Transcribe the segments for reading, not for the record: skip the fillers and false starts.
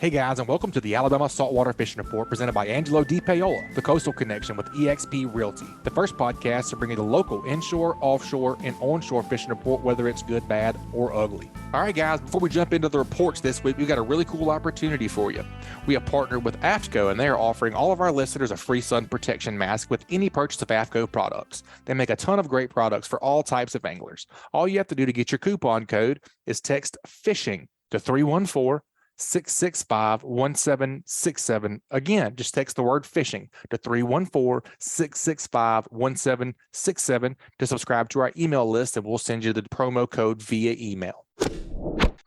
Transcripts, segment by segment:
Hey guys, and welcome to the Alabama Saltwater Fishing Report presented by Angelo Di Paola, the Coastal Connection with eXp Realty. The first podcast to bring you the local inshore, offshore, and onshore fishing report, whether it's good, bad, or ugly. All right, guys, before we jump into the reports this week, we've got a really cool opportunity for you. We have partnered with AFCTO, and they are offering all of our listeners a free sun protection mask with any purchase of AFCTO products. They make a ton of great products for all types of anglers. All you have to do to get your coupon code is text FISHING to 314-665-1767. Again, just text the word fishing to 314-665-1767 to subscribe to our email list, and we'll send you the promo code via email.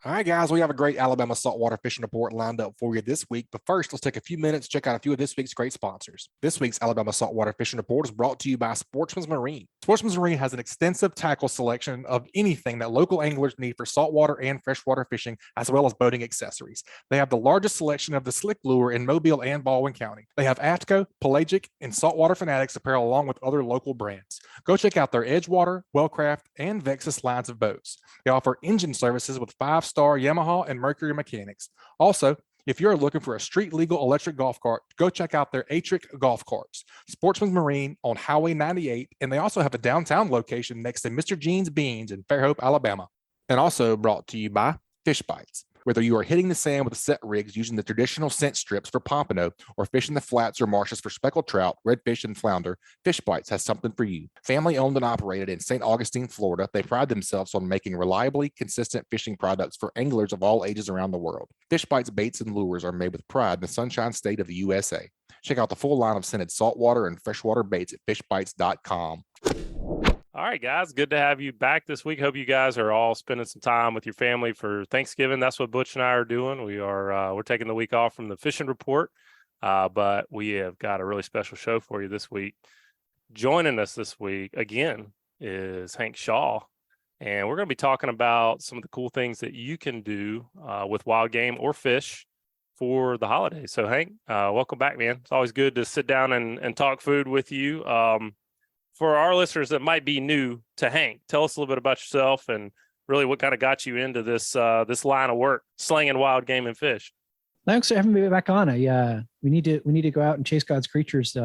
All right, guys, we have a great Alabama saltwater fishing report lined up for you this week. But first, let's take a few minutes to check out a few of this week's great sponsors. This week's Alabama saltwater fishing report is brought to you by Sportsman's Marine. Sportsman's Marine has an extensive tackle selection of anything that local anglers need for saltwater and freshwater fishing, as well as boating accessories. They have the largest selection of the slick lure in Mobile and Baldwin County. They have AFCTO, Pelagic, and Saltwater Fanatics apparel along with other local brands. Go check out their Edgewater, Wellcraft, and Vexus lines of boats. They offer engine services with 5-star Yamaha and Mercury mechanics. Also, if you're looking for a street legal electric golf cart, go check out their Atric golf carts. Sportsman's Marine on Highway 98, and they also have a downtown location next to Mr. Jean's Beans in Fairhope, Alabama. And also brought to you by Fish Bites. Whether you are hitting the sand with set rigs using the traditional scent strips for pompano or fishing the flats or marshes for speckled trout, redfish, and flounder, Fish Bites has something for you. Family owned and operated in St. Augustine, Florida, they pride themselves on making reliably consistent fishing products for anglers of all ages around the world. Fish Bites baits and lures are made with pride in the Sunshine State of the USA. Check out the full line of scented saltwater and freshwater baits at fishbites.com. All right, guys, good to have you back this week. Hope you guys are all spending some time with your family for Thanksgiving. That's what Butch and I are doing. We're taking the week off from the fishing report, but we have got a really special show for you this week. Joining us this week again is Hank Shaw, and we're going to be talking about some of the cool things that you can do with wild game or fish for the holidays. So, Hank, welcome back, man. It's always good to sit down and talk food with you. For our listeners that might be new to Hank, tell us a little bit about yourself and really what kind of got you into this line of work, slinging wild game and fish. Thanks for having me back on. We need to go out and chase God's creatures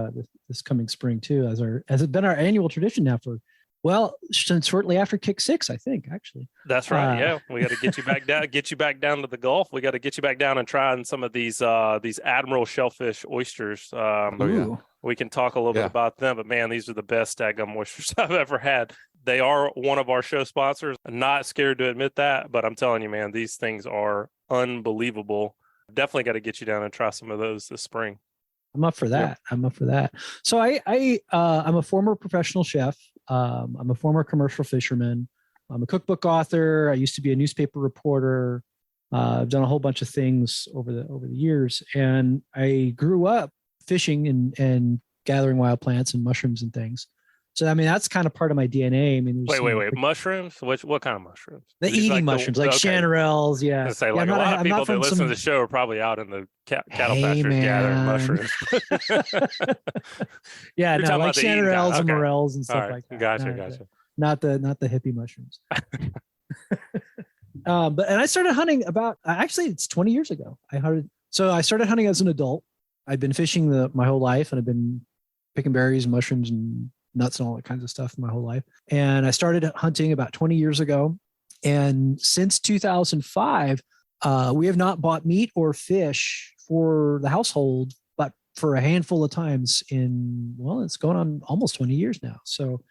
this coming spring too, as it's been our annual tradition now since shortly after Kick 6, I think, actually. That's right. Yeah, we got to get you back down to the Gulf. We got to get you back down and trying some of these Admiral shellfish oysters. We can talk a little bit about them, but man, these are the best daggum oysters I've ever had. They are one of our show sponsors. I'm not scared to admit that, but I'm telling you, man, these things are unbelievable. Definitely got to get you down and try some of those this spring. I'm up for that. So I'm a former professional chef. I'm a former commercial fisherman. I'm a cookbook author. I used to be a newspaper reporter. I've done a whole bunch of things over the years, and I grew up fishing and gathering wild plants and mushrooms and things. So, I mean, that's kind of part of my DNA. I mean, wait, mushrooms? What kind of mushrooms? The eating mushrooms, like chanterelles. Yeah. Say, a lot of people that listen to the show are probably out in the cattle pastures gathering mushrooms. Yeah, no, like chanterelles and morels and stuff like that. Gotcha. Not the hippie mushrooms. But I started hunting actually it's 20 years ago. I started hunting as an adult. I'd been fishing my whole life, and I've been picking berries and mushrooms and nuts and all that kinds of stuff my whole life. And I started hunting about 20 years ago. And since 2005, we have not bought meat or fish for the household, but for a handful of times it's going on almost 20 years now. So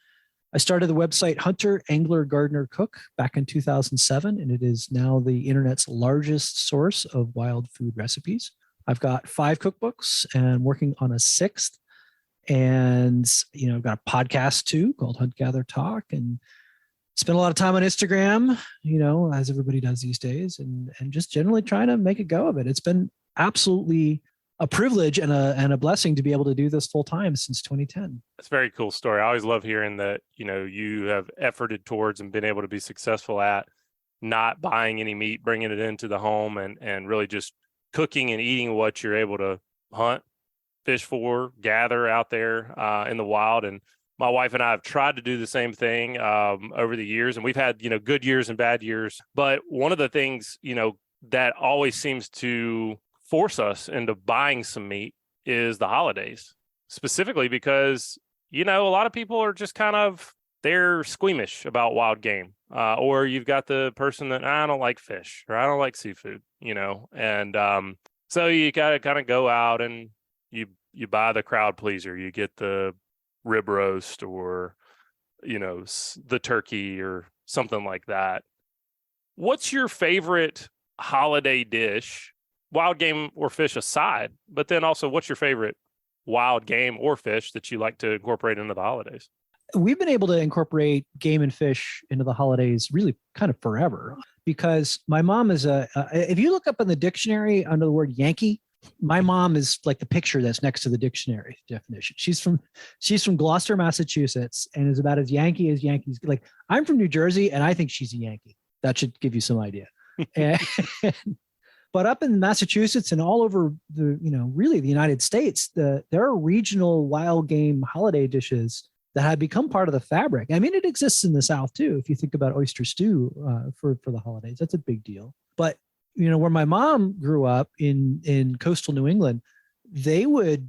I started the website Hunter, Angler, Gardener, Cook back in 2007, and it is now the internet's largest source of wild food recipes. I've got 5 cookbooks and working on a 6th. And, I've got a podcast too called Hunt, Gather, Talk, and spend a lot of time on Instagram, as everybody does these days, and just generally trying to make a go of it. It's been absolutely a privilege and a blessing to be able to do this full time since 2010. That's a very cool story. I always love hearing that, you have efforted towards and been able to be successful at not buying any meat, bringing it into the home and really just cooking and eating what you're able to hunt, fish for, gather out there in the wild. And my wife and I have tried to do the same thing over the years, and we've had, good years and bad years. But one of the things, that always seems to force us into buying some meat is the holidays, specifically because, a lot of people are just they're squeamish about wild game. Or you've got the person that I don't like fish or I don't like seafood, and so you got to kind of go out and you buy the crowd pleaser. You get the rib roast or, the turkey or something like that. What's your favorite holiday dish, wild game or fish aside? But then also, what's your favorite wild game or fish that you like to incorporate into the holidays? We've been able to incorporate game and fish into the holidays really kind of forever, because my mom is if you look up in the dictionary under the word Yankee, my mom is like the picture that's next to the dictionary definition. She's from Gloucester, Massachusetts, and is about as Yankee as Yankees. Like, I'm from New Jersey, and I think she's a Yankee. That should give you some idea. But up in Massachusetts and all over really the United States, there are regional wild game holiday dishes that have become part of the fabric. I mean, it exists in the South too. If you think about oyster stew for the holidays, that's a big deal. But where my mom grew up in coastal New England, they would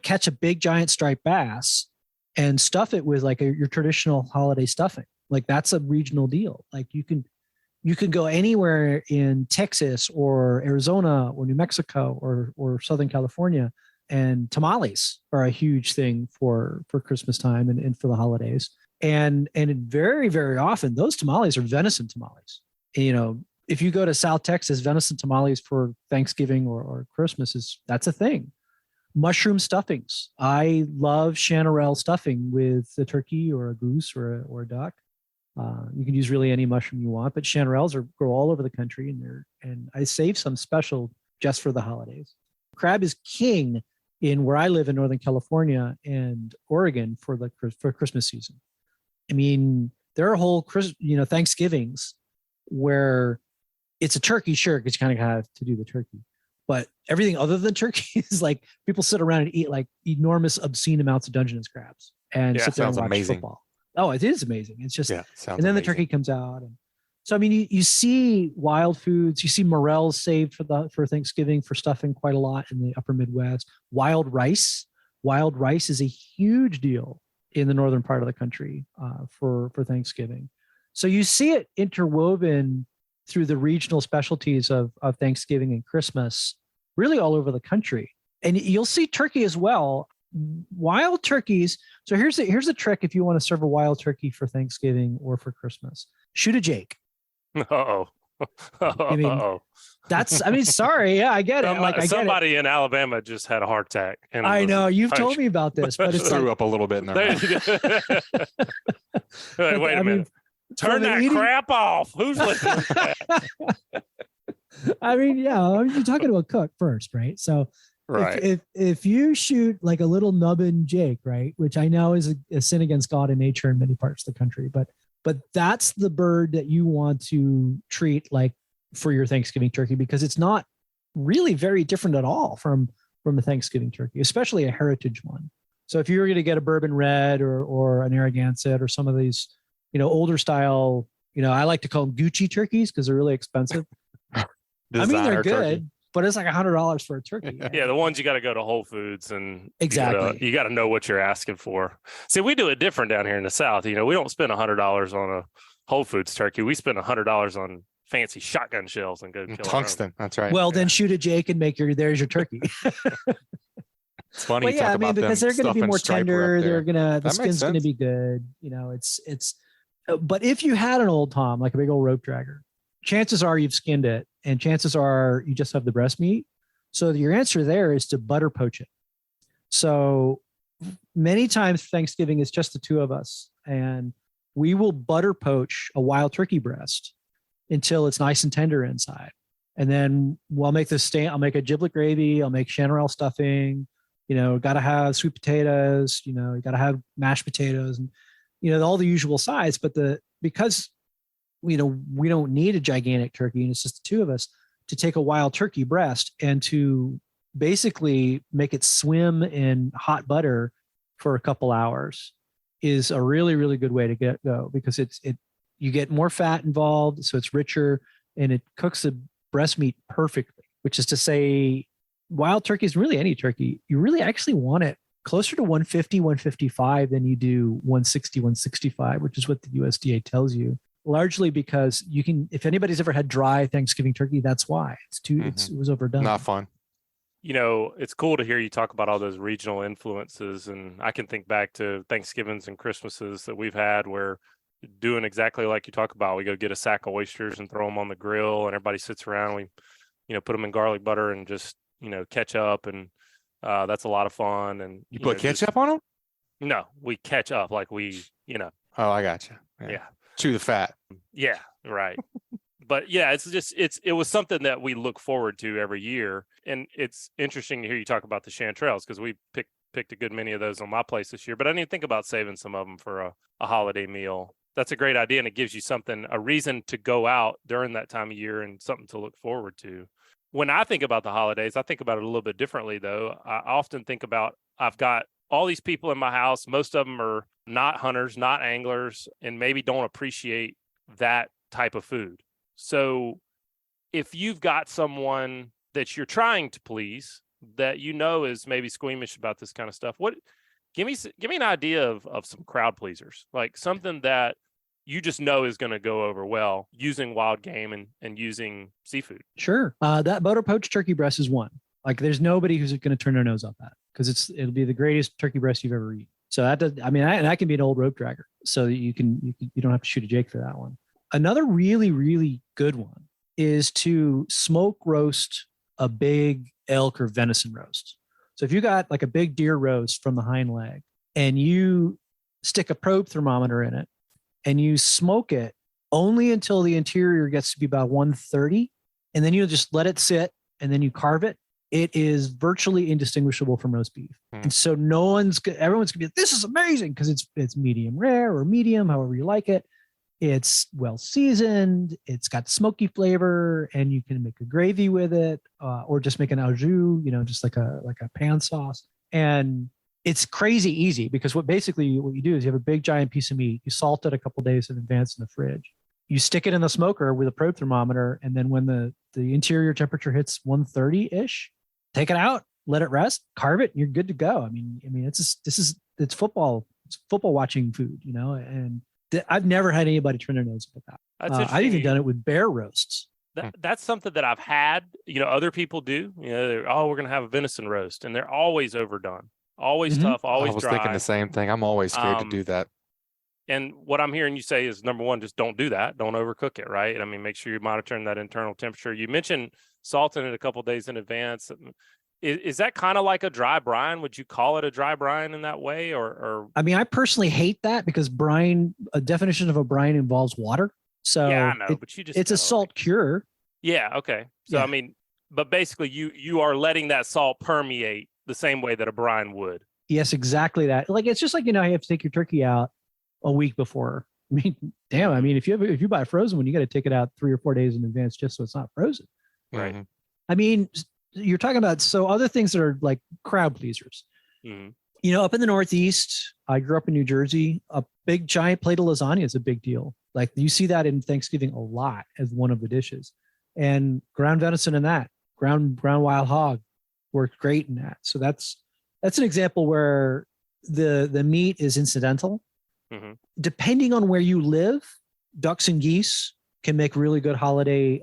catch a big giant striped bass and stuff it with like your traditional holiday stuffing. Like, that's a regional deal. Like, you can go anywhere in Texas or Arizona or New Mexico or Southern California, and tamales are a huge thing for Christmas time and for the holidays. And very, very often those tamales are venison tamales. If you go to South Texas, venison tamales for Thanksgiving or Christmas that's a thing. Mushroom stuffings. I love chanterelle stuffing with a turkey or a goose or a duck. You can use really any mushroom you want, but chanterelles grow all over the country, and I save some special just for the holidays. Crab is king in where I live in Northern California and Oregon for Christmas season. I mean, there are whole Thanksgivings where it's a turkey, sure, because you kind of have to do the turkey, but everything other than turkey is like people sit around and eat like enormous, obscene amounts of Dungeness crabs and sit there and watch football. Oh, it is amazing. It's just, and then amazing. The turkey comes out. And so, I mean, you see wild foods, you see morels saved for Thanksgiving for stuffing quite a lot in the upper Midwest. Wild rice is a huge deal in the northern part of the country for Thanksgiving. So you see it interwoven through the regional specialties of Thanksgiving and Christmas, really all over the country. And you'll see turkey as well. Wild turkeys. So here's a trick if you want to serve a wild turkey for Thanksgiving or for Christmas. Shoot a Jake. Uh-oh. I mean, sorry. Yeah, I get it. Somebody in Alabama just had a heart attack. And I know you've told me about this, but it's threw up a little bit in there. Wait a minute. Turn that crap off. Who's listening to that? I mean, yeah, you're talking to a cook first, right? So right. If you shoot like a little nubbin Jake, right, which I know is a sin against God and nature in many parts of the country, but that's the bird that you want to treat like for your Thanksgiving turkey, because it's not really very different at all from a Thanksgiving turkey, especially a heritage one. So if you were going to get a bourbon red or an Narragansett or some of these, older style, I like to call them Gucci turkeys because they're really expensive. I mean, they're good, turkey. But it's like $100 for a turkey. Right? Yeah, the ones you got to go to Whole Foods and exactly. You got to know what you're asking for. See, we do it different down here in the South. We don't spend $100 on a Whole Foods turkey. We spend $100 on fancy shotgun shells and go kill tungsten. That's right. Well, then shoot a Jake and there's your turkey. It's funny. Well, yeah, I mean, because they're going to be more tender. The skin's going to be good. It's. But if you had an old Tom, like a big old rope dragger, chances are you've skinned it, and chances are you just have the breast meat. So your answer there is to butter poach it. So many times Thanksgiving is just the two of us, and we will butter poach a wild turkey breast until it's nice and tender inside. And then I'll make I'll make a giblet gravy. I'll make chanterelle stuffing. Got to have sweet potatoes. You got to have mashed potatoes, and all the usual sides. But because we don't need a gigantic turkey, and it's just the two of us, to take a wild turkey breast and to basically make it swim in hot butter for a couple hours is a really, really good way to go, because you get more fat involved, so it's richer, and it cooks the breast meat perfectly, which is to say wild turkeys, really any turkey, you really actually want it closer to 150, 155 than you do 160, 165, which is what the USDA tells you. Largely because you can, if anybody's ever had dry Thanksgiving turkey, that's why it was overdone. Not fun. It's cool to hear you talk about all those regional influences. And I can think back to Thanksgivings and Christmases that we've had where doing exactly like you talk about, we go get a sack of oysters and throw them on the grill and everybody sits around. We, put them in garlic butter and just, catch up. And that's a lot of fun. And you put ketchup on them? No, we catch up like we, Oh, I got you. Yeah. Chew the fat. Yeah, right. But yeah, it was something that we look forward to every year. And it's interesting to hear you talk about the chanterelles because we picked a good many of those on my place this year, but I didn't think about saving some of them for a holiday meal. That's a great idea. And it gives you a reason to go out during that time of year and something to look forward to. When I think about the holidays, I think about it a little bit differently though. I often think about, I've got all these people in my house. Most of them are not hunters, not anglers, and maybe don't appreciate that type of food. So if you've got someone that you're trying to please that is maybe squeamish about this kind of stuff, give me an idea of some crowd pleasers, like something that you just know is going to go over well using wild game and using seafood. Sure. That butter poached turkey breast is one. Like there's nobody who's going to turn their nose up at it because it'll be the greatest turkey breast you've ever eaten. So that does, I can be an old rope dragger. So you don't have to shoot a Jake for that one. Another really, really good one is to smoke roast a big elk or venison roast. So if you got like a big deer roast from the hind leg and you stick a probe thermometer in it and you smoke it only until the interior gets to be about 130, and then you just let it sit and then you carve it, it is virtually indistinguishable from roast beef. And so everyone's gonna be like, this is amazing because it's medium rare or medium, however you like it. It's well seasoned. It's got smoky flavor, and you can make a gravy with it, or just make an au jus, just like a pan sauce. And it's crazy easy because what you do is you have a big giant piece of meat. You salt it a couple days in advance in the fridge. You stick it in the smoker with a probe thermometer, and then when the interior temperature hits 130-ish, take it out, let it rest, carve it, and you're good to go. I mean, it's football. It's football watching food, and I've never had anybody turn their nose up at that. I've even done it with bear roasts. That's something that I've had, other people do. We're going to have a venison roast, and they're always overdone, always tough, always dry. I was thinking the same thing. I'm always scared to do that. And what I'm hearing you say is, number one, just don't do that. Don't overcook it, right? I mean, make sure you're monitoring that internal temperature. You mentioned salting it a couple of days in advance. Is that kind of like a dry brine? Would you call it a dry brine in that way? Or I mean, I personally hate that because a definition of a brine involves water. So yeah, I know, but it's a salt cure. Yeah. Okay. So, yeah. I mean, but basically you are letting that salt permeate the same way that a brine would. Yes, exactly that. Like, it's just like, you have to take your turkey out a week before. I mean, damn. I mean, if you buy a frozen one, you got to take it out 3 or 4 days in advance just so it's not frozen. Right. Mm-hmm. I mean, you're talking about other things that are like crowd pleasers. Mm-hmm. Up in the Northeast, I grew up in New Jersey. A big giant plate of lasagna is a big deal. Like you see that in Thanksgiving a lot as one of the dishes, and ground venison in that ground wild hog worked great in that. So that's an example where the meat is incidental. Mm-hmm. Depending on where you live, ducks and geese can make really good holiday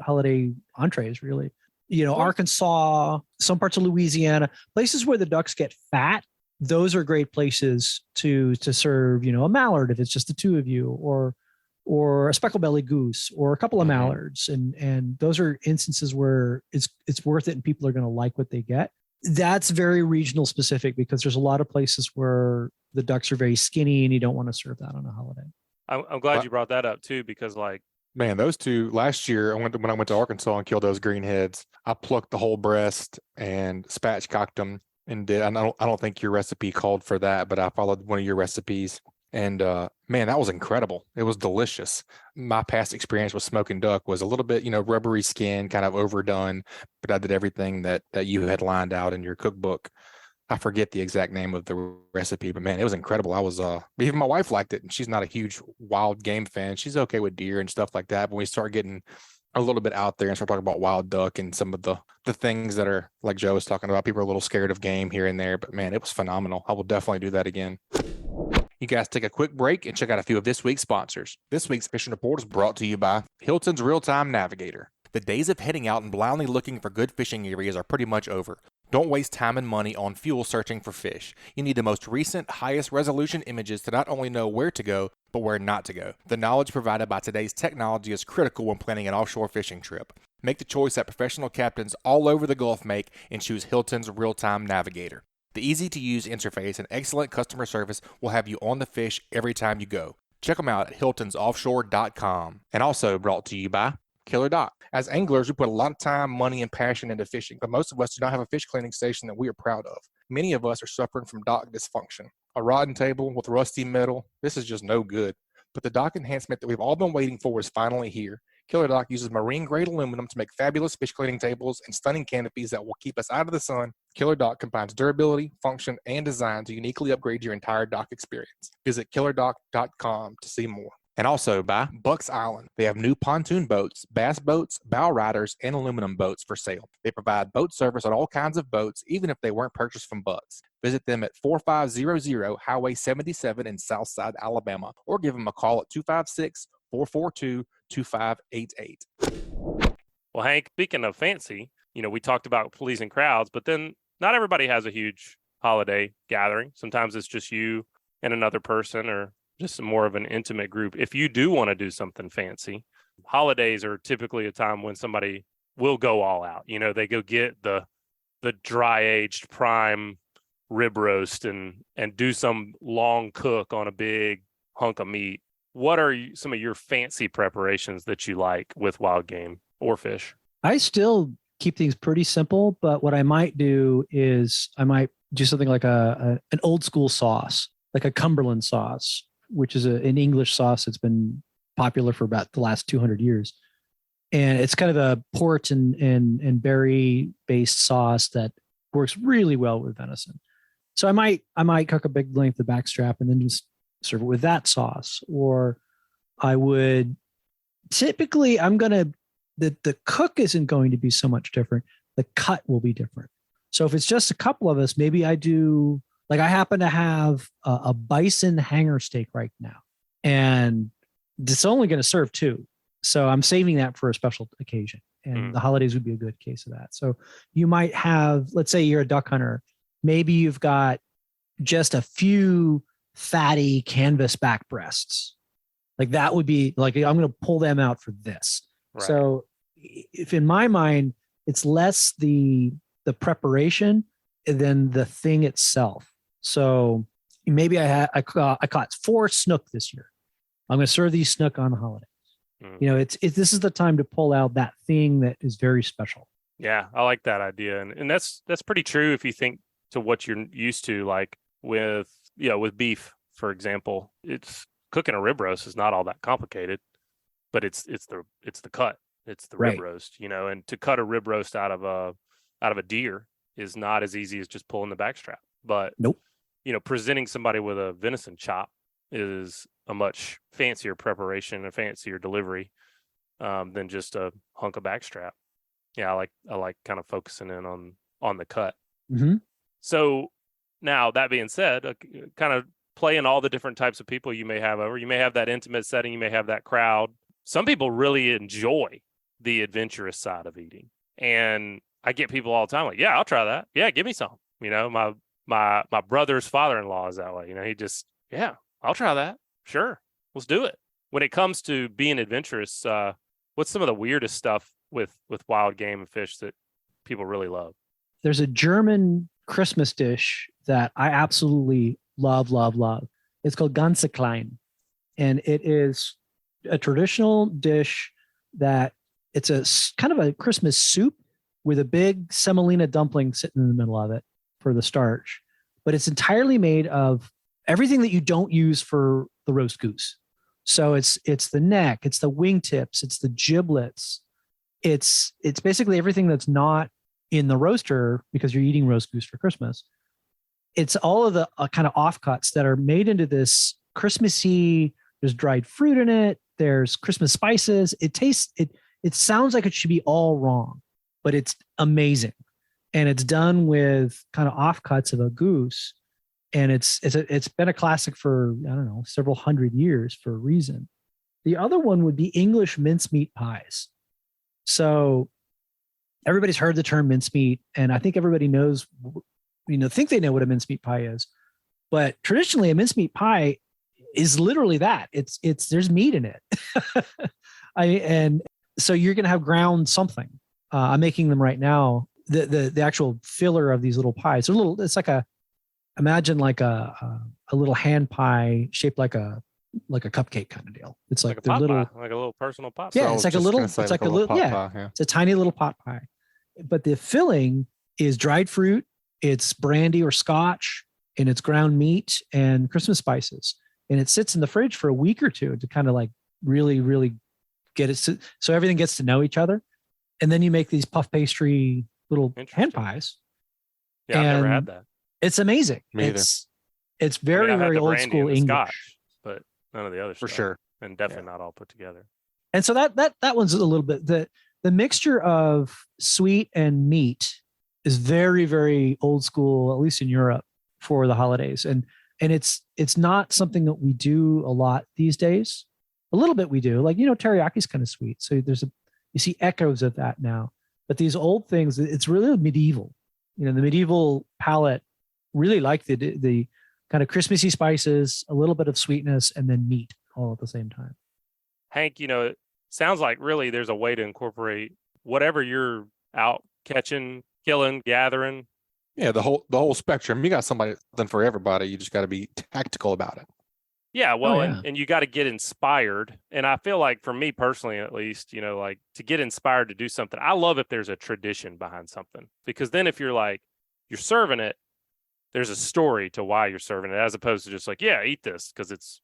entrees. Really. Arkansas, some parts of Louisiana, places where the ducks get fat, those are great places to serve, a mallard if it's just the two of you, or a speckled belly goose, or a couple of mallards. And those are instances where it's worth it and people are going to like what they get. That's very regional specific because there's a lot of places where the ducks are very skinny and you don't want to serve that on a holiday. I'm glad you brought that up too, because man, those two last year, when I went to Arkansas and killed those greenheads, I plucked the whole breast and spatchcocked them and did. I don't think your recipe called for that, but I followed one of your recipes. And man, that was incredible. It was delicious. My past experience with smoking duck was a little bit, rubbery skin, kind of overdone, but I did everything that you had lined out in your cookbook. I forget the exact name of the recipe, but man, it was incredible. I was even my wife liked it, and she's not a huge wild game fan. She's okay with deer and stuff like that. But when we start getting a little bit out there and start talking about wild duck and some of the things that are like Joe was talking about. People are a little scared of game here and there, but man, it was phenomenal. I will definitely do that again. You guys take a quick break and check out a few of this week's sponsors. This week's Fishing Report is brought to you by Hilton's Real-Time Navigator. The days of heading out and blindly looking for good fishing areas are pretty much over. Don't waste time and money on fuel searching for fish. You need the most recent, highest resolution images to not only know where to go, but where not to go. The knowledge provided by today's technology is critical when planning an offshore fishing trip. Make the choice that professional captains all over the Gulf make and choose Hilton's Real-Time Navigator. The easy-to-use interface and excellent customer service will have you on the fish every time you go. Check them out at hiltonsoffshore.com. And also brought to you by Killer Dock. As anglers, we put a lot of time, money, and passion into fishing, but most of us do not have a fish cleaning station that we are proud of. Many of us are suffering from dock dysfunction. A rotten table with rusty metal, this is just no good. But the dock enhancement that we've all been waiting for is finally here. Killer Dock uses marine-grade aluminum to make fabulous fish cleaning tables and stunning canopies that will keep us out of the sun. Killer Dock combines durability, function, and design to uniquely upgrade your entire dock experience. Visit killerdock.com to see more. And also by Bucks Island. They have new pontoon boats, bass boats, bow riders, and aluminum boats for sale. They provide boat service on all kinds of boats, even if they weren't purchased from Bucks. Visit them at 4500 Highway 77 in Southside, Alabama, or give them a call at 256-442-2588. Well, Hank, speaking of fancy, we talked about pleasing crowds, but then not everybody has a huge holiday gathering. Sometimes it's just you and another person, or just more of an intimate group. If you do want to do something fancy, holidays are typically a time when somebody will go all out. They go get the dry aged prime rib roast and do some long cook on a big hunk of meat. What are some of your fancy preparations that you like with wild game or fish? I still keep things pretty simple, but what I might do is I might do something like an old school sauce, like a Cumberland sauce, which is an English sauce that's been popular for about the last 200 years. And it's kind of a port and berry based sauce that works really well with venison. So I might cook a big length of backstrap and then just serve it with that sauce. Or I would typically, the cook isn't going to be so much different. The cut will be different. So if it's just a couple of us, maybe I do, like I happen to have a bison hanger steak right now, and it's only going to serve two. So I'm saving that for a special occasion, and the holidays would be a good case of that. So you might have, let's say you're a duck hunter. Maybe you've got just a few fatty canvas back breasts. Like that would be like, I'm going to pull them out for this. Right. So if in my mind, it's less the preparation than the thing itself. So maybe I caught 4 snook this year. I'm going to serve these snook on the holidays. This is the time to pull out that thing that is very special. Yeah, I like that idea, and that's pretty true if you think to what you're used to, like with beef, for example. It's cooking a rib roast is not all that complicated, but it's the cut, it's the rib roast, and to cut a rib roast out of a deer is not as easy as just pulling the backstrap. But nope. Presenting somebody with a venison chop is a much fancier preparation, a fancier delivery than just a hunk of backstrap. Yeah, I like kind of focusing in on the cut. Mm-hmm. So now that being said, kind of playing all the different types of people you may have over. You may have that intimate setting. You may have that crowd. Some people really enjoy the adventurous side of eating, and I get people all the time like, "Yeah, I'll try that. Yeah, give me some." My brother's father-in-law is that way. He just, yeah, I'll try that. Sure, let's do it. When it comes to being adventurous, what's some of the weirdest stuff with wild game and fish that people really love? There's a German Christmas dish that I absolutely love. It's called Ganseklein, and it is a traditional dish that it's a kind of a Christmas soup with a big semolina dumpling sitting in the middle of it for the starch, but it's entirely made of everything that you don't use for the roast goose. So it's the neck, it's the wingtips, it's the giblets. It's basically everything that's not in the roaster because you're eating roast goose for Christmas. It's all of the kind of offcuts that are made into this Christmassy. There's dried fruit in it. There's Christmas spices. It it sounds like it should be all wrong, but it's amazing. And it's done with kind of offcuts of a goose. And it's been a classic for, I don't know, several hundred years for a reason. The other one would be English mincemeat pies. So everybody's heard the term mincemeat, and I think everybody knows, think they know what a mincemeat pie is. But traditionally, a mincemeat pie is literally that. It's there's meat in it. And so you're going to have ground something. I'm making them right now. The actual filler of these little pies. It's like imagine like a little hand pie shaped like a cupcake kind of deal. It's like a little, pie, like a little personal pot. Yeah, it's like a little pot pie. It's a tiny little pot pie. But the filling is dried fruit, it's brandy or scotch, and it's ground meat and Christmas spices. And it sits in the fridge for a week or two to kind of like really, really get it so everything gets to know each other. And then you make these puff pastry little hand pies. Yeah, I've never had that. It's amazing. It's very, very old school English. Scotch, but none of the other for stuff. Sure. And definitely not all put together. And so that one's a little bit the mixture of sweet and meat is very, very old school, at least in Europe, for the holidays. And it's not something that we do a lot these days. A little bit we do, like, teriyaki is kind of sweet. So you see echoes of that now. But these old things, it's really medieval. The medieval palate really liked the kind of Christmassy spices, a little bit of sweetness, and then meat all at the same time. Hank, it sounds like really there's a way to incorporate whatever you're out catching, killing, gathering. Yeah, the whole spectrum. You got something for everybody. You just got to be tactical about it. Yeah, well, and you got to get inspired. And I feel like for me personally, at least, like to get inspired to do something, I love if there's a tradition behind something, because then if you're serving it, there's a story to why you're serving it, as opposed to just like, yeah, eat this because it's,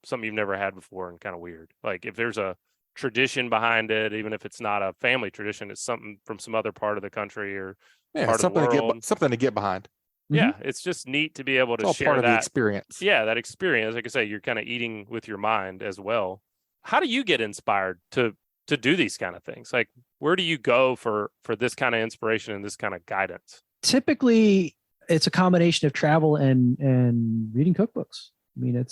something you've never had before and kind of weird. Like if there's a tradition behind it, even if it's not a family tradition, it's something from some other part of the country or part of the world. Something to get behind. Yeah, it's just neat to be able to share part of the experience. Yeah, that experience. Like I say, you're kind of eating with your mind as well. How do you get inspired to do these kind of things? Like, where do you go for this kind of inspiration and this kind of guidance? Typically, it's a combination of travel and reading cookbooks. I mean,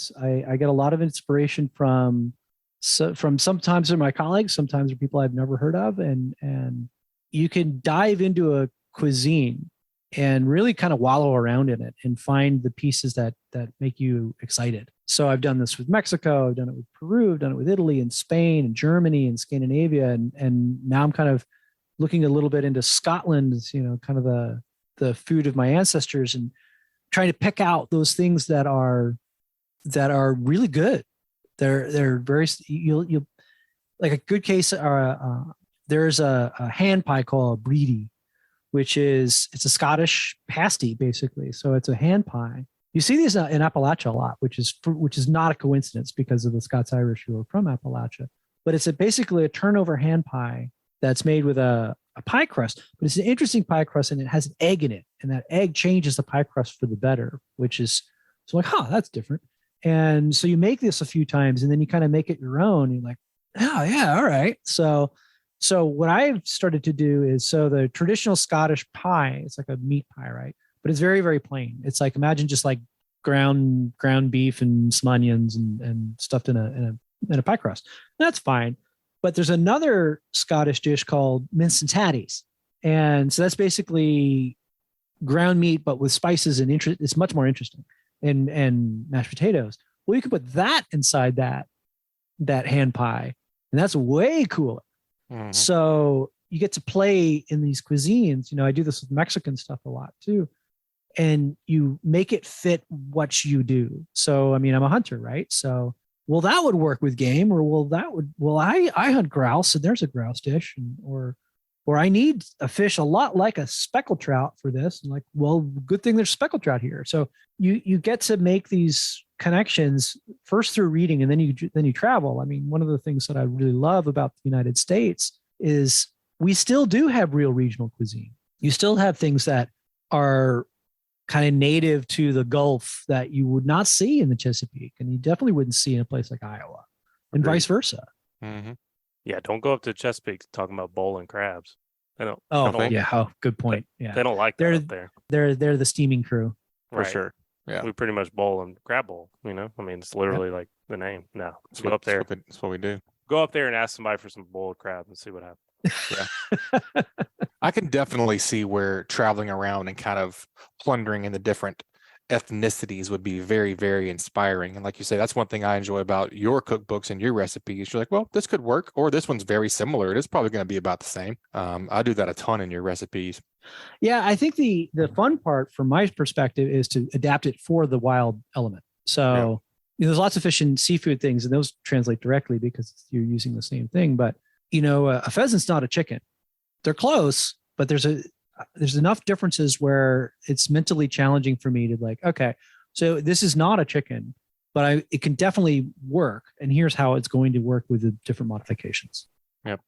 I get a lot of inspiration from sometimes they're my colleagues, sometimes they're people I've never heard of, and you can dive into a cuisine and really kind of wallow around in it and find the pieces that make you excited. So I've done this with Mexico, I've done it with Peru, I've done it with Italy and Spain and Germany and Scandinavia, and now I'm kind of looking a little bit into Scotland, kind of the food of my ancestors, and trying to pick out those things that are really good. They're very, you'll like a good case. There's a hand pie called a breedy, which it's a Scottish pasty basically. So it's a hand pie. You see these in Appalachia a lot, which is not a coincidence because of the Scots-Irish who are from Appalachia. But it's basically a turnover hand pie that's made with a pie crust. But it's an interesting pie crust, and it has an egg in it, and that egg changes the pie crust for the better, which is so like, that's different. And so you make this a few times, and then you kind of make it your own. You're like, oh yeah, all right. So what I've started to do is, the traditional Scottish pie, it's like a meat pie, right? But it's very, very plain. It's like, imagine just like ground beef and some onions and stuffed in a pie crust. That's fine. But there's another Scottish dish called mince and tatties. And so that's basically ground meat, but with spices and it's much more interesting. And mashed potatoes. Well, you can put that inside that hand pie, and that's way cooler. Mm-hmm. So you get to play in these cuisines. I do this with Mexican stuff a lot too, and you make it fit what you do. So, I mean, I'm a hunter, right? So, well, that would work with game, or I hunt grouse, and there's a grouse dish, or I need a fish a lot like a speckled trout for this. And like, well, good thing there's speckled trout here. So you get to make these connections first through reading, and then you travel. I mean, one of the things that I really love about the United States is we still do have real regional cuisine. You still have things that are kind of native to the Gulf that you would not see in the Chesapeake, and you definitely wouldn't see in a place like Iowa, and vice versa. Mm-hmm. Yeah, don't go up to Chesapeake talking about boiling crabs. They don't. Oh, they don't, yeah. Oh, good point. Yeah. They don't like that up there. They're the steaming crew. For Right. sure. Yeah. We pretty much bowl and crab bowl, I mean, it's literally like the name. No, go up there. That's what we do. Go up there and ask somebody for some boiled crab and see what happens. Yeah. I can definitely see where traveling around and kind of plundering in the different ethnicities would be very, very inspiring. And like you say, that's one thing I enjoy about your cookbooks and your recipes. You're like, well, this could work, or this one's very similar. It is probably going to be about the same. I do that a ton in your recipes. Yeah, I think the fun part from my perspective is to adapt it for the wild element. So there's lots of fish and seafood things, and those translate directly because you're using the same thing. But a pheasant's not a chicken. They're close, but there's enough differences where it's mentally challenging for me to like, okay, so this is not a chicken, but it can definitely work. And here's how it's going to work with the different modifications. Yep.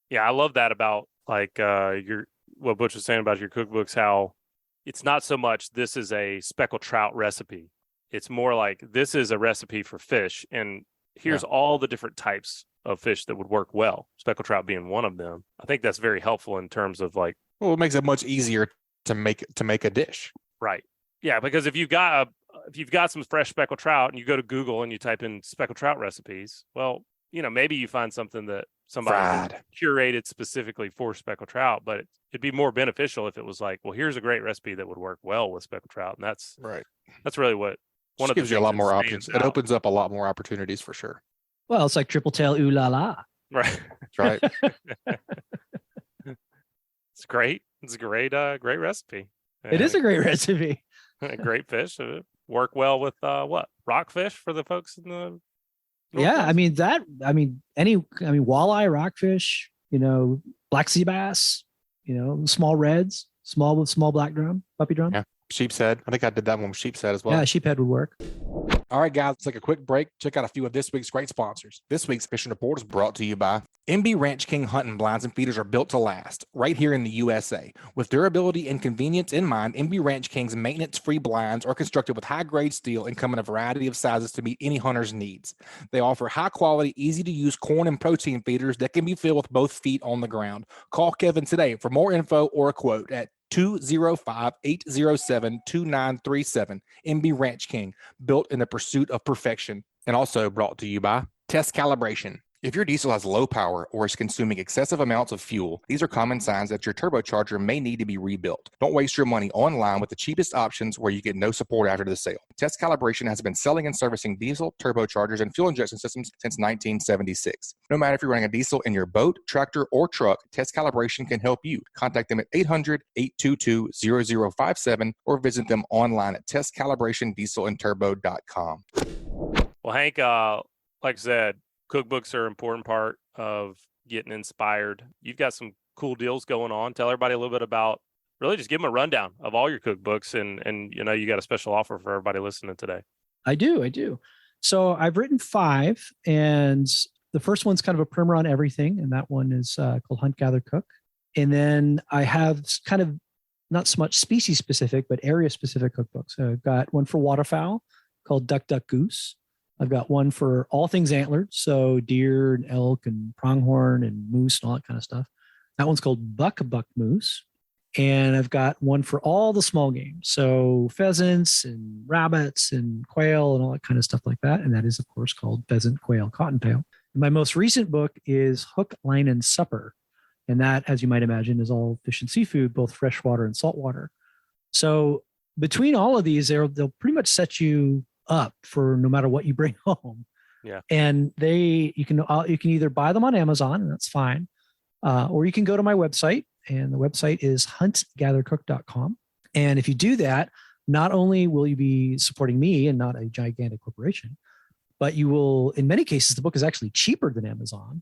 Yeah, I love that about like what Butch was saying about your cookbooks, how it's not so much this is a speckled trout recipe. It's more like this is a recipe for fish. And here's all the different types of fish that would work well, speckled trout being one of them. I think that's very helpful in terms of like, well, it makes it much easier to make a dish. Right. Yeah, because if you've got some fresh speckled trout and you go to Google and you type in speckled trout recipes, well, maybe you find something that somebody curated specifically for speckled trout, but it'd be more beneficial if it was like, well, here's a great recipe that would work well with speckled trout. And that's really what one of the gives you a lot more options. It opens up a lot more opportunities for sure. Well, it's like triple tail ooh la la. Right. That's right. It's great. It's a great recipe. It is a great recipe. Great fish. Work well with rockfish for the folks in the Northwest? Walleye, rockfish, black sea bass, small reds, small with small black drum, puppy drum. Yeah. Sheep's head. I think I did that one with sheep's head as well. Yeah, sheephead would work. All right, guys, let's take a quick break. Check out a few of this week's great sponsors. This week's Fishing Report is brought to you by MB Ranch King hunting blinds and feeders are built to last right here in the USA. With durability and convenience in mind, MB Ranch King's maintenance-free blinds are constructed with high-grade steel and come in a variety of sizes to meet any hunter's needs. They offer high-quality, easy-to-use corn and protein feeders that can be filled with both feet on the ground. Call Kevin today for more info or a quote at 205-807-2937. MB Ranch King, built in the pursuit of perfection. And also brought to you by Test Calibration. If your diesel has low power or is consuming excessive amounts of fuel, these are common signs that your turbocharger may need to be rebuilt. Don't waste your money online with the cheapest options where you get no support after the sale. Test Calibration has been selling and servicing diesel, turbochargers, and fuel injection systems since 1976. No matter if you're running a diesel in your boat, tractor, or truck, Test Calibration can help you. Contact them at 800-822-0057 or visit them online at testcalibratindieselandturbo.com. Well, Hank, like I said, cookbooks are an important part of getting inspired. You've got some cool deals going on. Tell everybody a little bit about, really just give them a rundown of all your cookbooks. And you got a special offer for everybody listening today. I do. So I've written 5, and the first one's kind of a primer on everything. And that one is called Hunt, Gather, Cook. And then I have kind of not so much species specific, but area specific cookbooks. I've got one for waterfowl called Duck, Duck, Goose. I've got one for all things antlered, so deer and elk and pronghorn and moose and all that kind of stuff. That one's called Buck, Buck, Moose. And I've got one for all the small game, so pheasants and rabbits and quail and all that kind of stuff like that. And that is, of course, called Pheasant, Quail, Cottontail. And my most recent book is Hook, Line, and Supper. And that, as you might imagine, is all fish and seafood, both freshwater and saltwater. So between all of these, they'll pretty much set you up for no matter what you bring home. Yeah. And you can either buy them on Amazon, and that's fine, or you can go to my website, and the website is huntgathercook.com. And if you do that, not only will you be supporting me and not a gigantic corporation, but you will, in many cases, the book is actually cheaper than Amazon.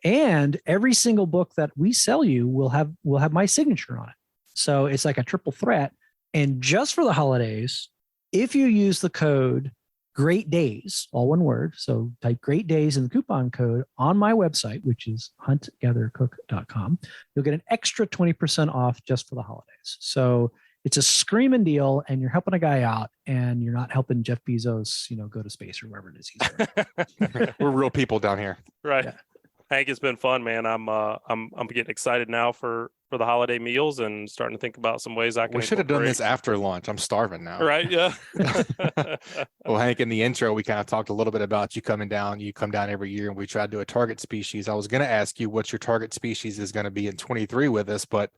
And every single book that we sell you will have my signature on it. So it's like a triple threat. And just for the holidays, if you use the code Great Days, all one word, so type Great Days in the coupon code on my website, which is huntgathercook.com, you'll get an extra 20% off just for the holidays. So it's a screaming deal, and you're helping a guy out, and you're not helping Jeff Bezos, go to space or wherever it is he's going. We're real people down here. Right. Yeah. Hank, it's been fun, man. I'm getting excited now for the holiday meals and starting to think about some ways I can. We should have done this after lunch. I'm starving now. Right? Yeah. Well, Hank, in the intro, we kind of talked a little bit about you coming down. You come down every year, and we try to do a target species. I was going to ask you what your target species is going to be in 23 with us, but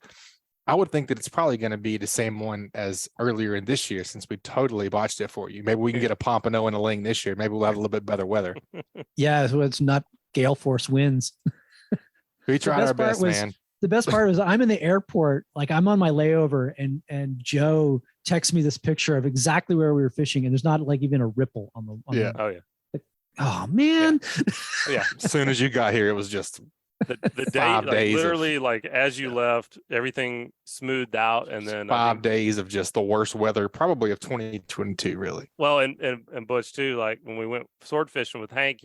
I would think that it's probably going to be the same one as earlier in this year, since we totally botched it for you. Maybe we can get a pompano and a ling this year. Maybe we'll have a little bit better weather. Yeah, so it's not gale force winds. We tried our best, man. The best part was I'm in the airport, like I'm on my layover, and Joe texts me this picture of exactly where we were fishing, and there's not like even a ripple on the. Yeah. Oh yeah. Oh man. Yeah. As soon as you got here, it was just the day, 5 like, days literally, like as you left, everything smoothed out, and then 5 days of just the worst weather, probably of 2022, really. Well, and Butch too. Like when we went sword fishing with Hank,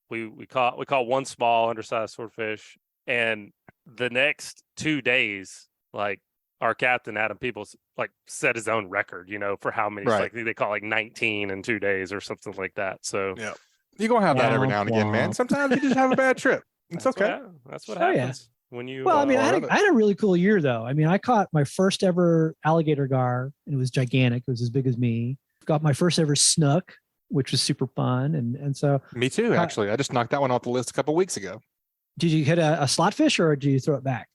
we caught one small undersized swordfish, and the next 2 days, like our captain Adam Peoples like set his own record, for how many. Right. Like they caught like 19 in 2 days or something like that. So yeah, you're gonna have that every now and again, man. Sometimes you just have a bad trip. It's okay. That's what happens when you. Well, I mean, I had a really cool year though. I mean, I caught my first ever alligator gar, and it was gigantic. It was as big as me. Got my first ever snook, which was super fun, and so. Me too, actually. I just knocked that one off the list a couple of weeks ago. Did you hit a slot fish, or did you throw it back?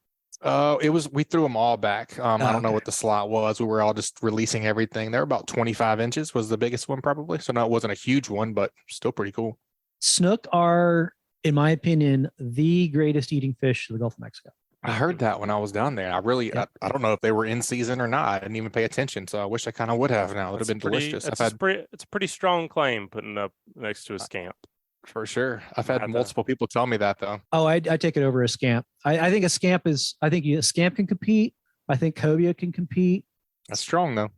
We threw them all back. I don't know what the slot was. We were all just releasing everything. They're about 25 inches was the biggest one probably. So no, it wasn't a huge one, but still pretty cool. Snook are, in my opinion, the greatest eating fish of the Gulf of Mexico. I heard that when I was down there. I don't know if they were in season or not. I didn't even pay attention. So I wish I kind of would have now. It would have been delicious. It's a pretty strong claim putting up next to a scamp. For sure. I've had multiple people tell me that though. Oh, I take it over a scamp. I think a scamp can compete. I think cobia can compete. That's strong though.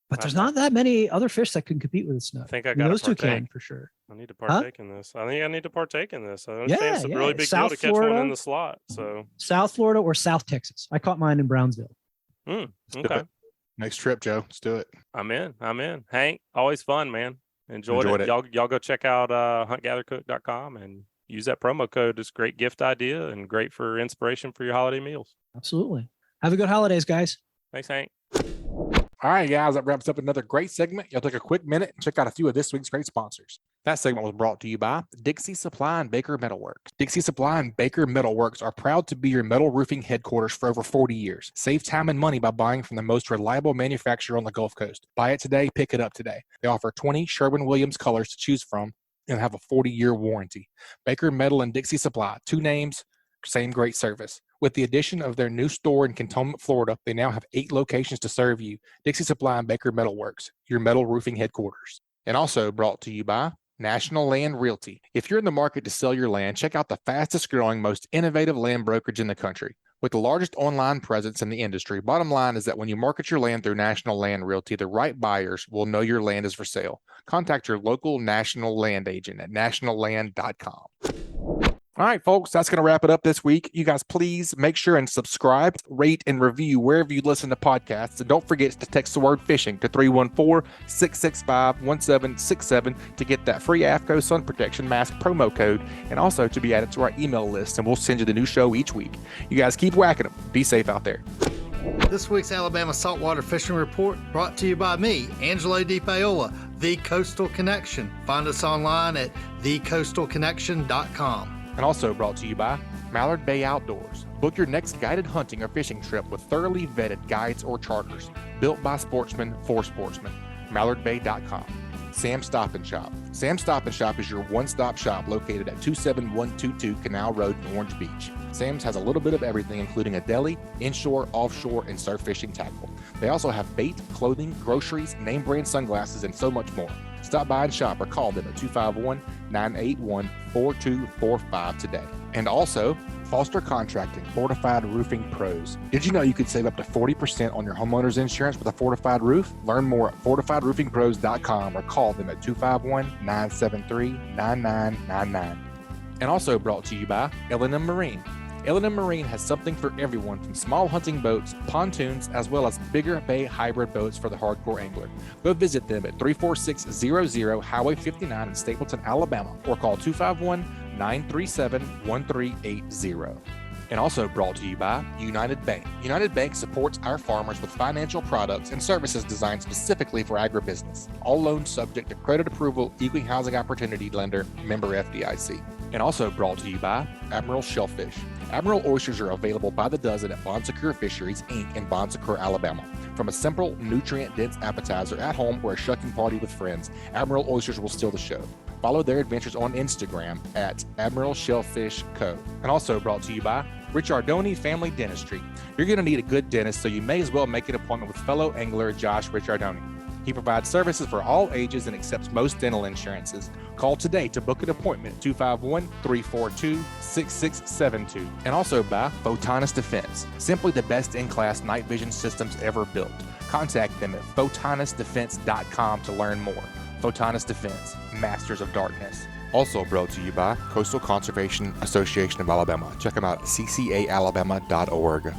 But there's not that many other fish that can compete with a snook. I think I got those two can for sure. I need to partake in this. I think I need to partake in this. I understand it's a yeah. really big South deal to Florida, catch one in the slot. So South Florida or South Texas. I caught mine in Brownsville. Okay. Next trip, Joe. Let's do it. I'm in. Hank, always fun, man. Enjoyed it. Y'all go check out huntgathercook.com and use that promo code. It's a great gift idea and great for inspiration for your holiday meals. Absolutely. Have a good holidays, guys. Thanks, Hank. All right, guys, that wraps up another great segment. Y'all take a quick minute and check out a few of this week's great sponsors. That segment was brought to you by Dixie Supply and Baker Metalworks. Dixie Supply and Baker Metalworks are proud to be your metal roofing headquarters for over 40 years. Save time and money by buying from the most reliable manufacturer on the Gulf Coast. Buy it today, pick it up today. They offer 20 Sherwin-Williams colors to choose from and have a 40-year warranty. Baker Metal and Dixie Supply, 2 names, same great service. With the addition of their new store in Cantonment, Florida, they now have 8 locations to serve you. Dixie Supply and Baker Metalworks, your metal roofing headquarters. And also brought to you by National Land Realty. If you're in the market to sell your land, check out the fastest growing, most innovative land brokerage in the country. With the largest online presence in the industry, bottom line is that when you market your land through National Land Realty, the right buyers will know your land is for sale. Contact your local national land agent at nationalland.com. All right, folks, that's going to wrap it up this week. You guys, please make sure and subscribe, rate, and review wherever you listen to podcasts. And don't forget to text the word fishing to 314-665-1767 to get that free AFCTO sun protection mask promo code and also to be added to our email list. And we'll send you the new show each week. You guys keep whacking them. Be safe out there. This week's Alabama Saltwater Fishing Report brought to you by me, Angelo DiPaola, The Coastal Connection. Find us online at thecoastalconnection.com. And also brought to you by Mallard Bay Outdoors. Book your next guided hunting or fishing trip with thoroughly vetted guides or charters. Built by sportsmen for sportsmen. MallardBay.com. Sam's Stop and Shop. Sam's Stop and Shop is your one-stop shop located at 27122 Canal Road in Orange Beach. Sam's has a little bit of everything, including a deli, inshore, offshore, and surf fishing tackle. They also have bait, clothing, groceries, name brand sunglasses, and so much more. Stop by and shop or call them at 251-981-4245 today. And also, Foster Contracting, Fortified Roofing Pros. Did you know you could save up to 40% on your homeowner's insurance with a fortified roof? Learn more at fortifiedroofingpros.com or call them at 251-973-9999. And also brought to you by L&M Marine. L&M Marine has something for everyone from small hunting boats, pontoons, as well as bigger bay hybrid boats for the hardcore angler. Go visit them at 34600 Highway 59 in Stapleton, Alabama, or call 937-1380. And also brought to you by United Bank. United Bank supports our farmers with financial products and services designed specifically for agribusiness. All loans subject to credit approval, equal housing opportunity lender, member FDIC. And also brought to you by Admiral Shellfish. Admiral oysters are available by the dozen at Bon Secours Fisheries, Inc. in Bon Secours, Alabama. From a simple, nutrient-dense appetizer at home or a shucking party with friends, Admiral oysters will steal the show. Follow their adventures on Instagram at Admiral Shellfish Co. And also brought to you by Richardoni Family Dentistry. You're going to need a good dentist, so you may as well make an appointment with fellow angler Josh Richardoni. He provides services for all ages and accepts most dental insurances. Call today to book an appointment, 251-342-6672. And also by Photonus Defense, simply the best in-class night vision systems ever built. Contact them at photonusdefense.com to learn more. Photonus Defense, Masters of Darkness. Also brought to you by Coastal Conservation Association of Alabama. Check them out at ccaalabama.org.